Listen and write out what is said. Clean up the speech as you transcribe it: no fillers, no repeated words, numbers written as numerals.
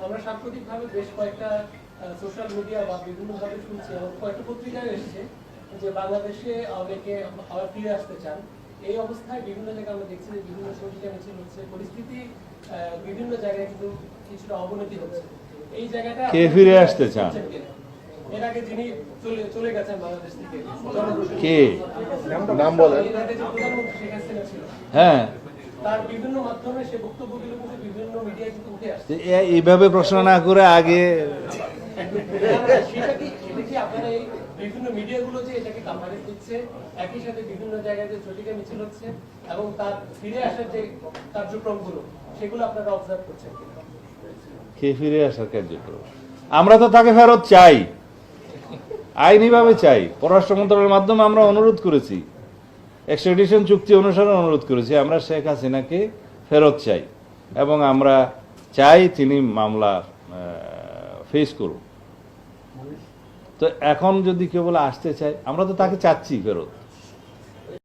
আমরা সাম্প্রতিকভাবে বেশ কয়েকটা সোশ্যাল মিডিয়া বা বিভিন্নভাবে শুনছি এবং কয়েকটা পত্রিকায় এসেছে যে বাংলাদেশে অনেকে আবার ফিরে আসতে চান। এই অবস্থায় বিভিন্ন জায়গায় আমরা দেখছি যে বিভিন্ন শরীরে মিছিল হচ্ছে, পরিস্থিতি বিভিন্ন জায়গায় কিন্তু কিছুটা অবনতি হচ্ছে। এই জায়গাটা কে ফিরে আসতে চান? এর আগে যিনি চলে গেছেন বাংলাদেশ থেকে, কে নাম বলেন। এর আগে যে প্রধানমন্ত্রী শেখ হাসিনা ছিল, হ্যাঁ, তার বিভিন্ন মাধ্যমে সে বক্তব্যগুলো কিন্তু বিভিন্ন মিডিয়ায় কিন্তু উঠে আসছে। এইভাবে প্রশ্ন না করে আগে সেটা কি আপনারা এই বিভিন্ন মিডিয়াগুলো যে এটাকে কাভারেজ দিচ্ছে, একই সাথে বিভিন্ন জায়গায় যে ঝটিকা মিছিল হচ্ছে এবং তার ফিরে আসার যে কার্যক্রমগুলো সেগুলো আপনারা অবজার্ভ করছেন কিনা? কে ফিরে আসার কার্যক্রম? আমরা তো তাকে ফেরত চাই, আইনিভাবে চাই। পররাষ্ট্র মন্ত্রণালয়ের মাধ্যমে আমরা অনুরোধ করেছি, এক্সট্রাডিশন চুক্তি অনুসারে অনুরোধ করেছি, আমরা শেখ হাসিনাকে ফেরত চাই এবং আমরা চাই তিনি মামলা ফেস করুন। তো এখন যদি কেউ বলে আসতে চায়, আমরা তো তাকে চাচ্ছি ফেরত।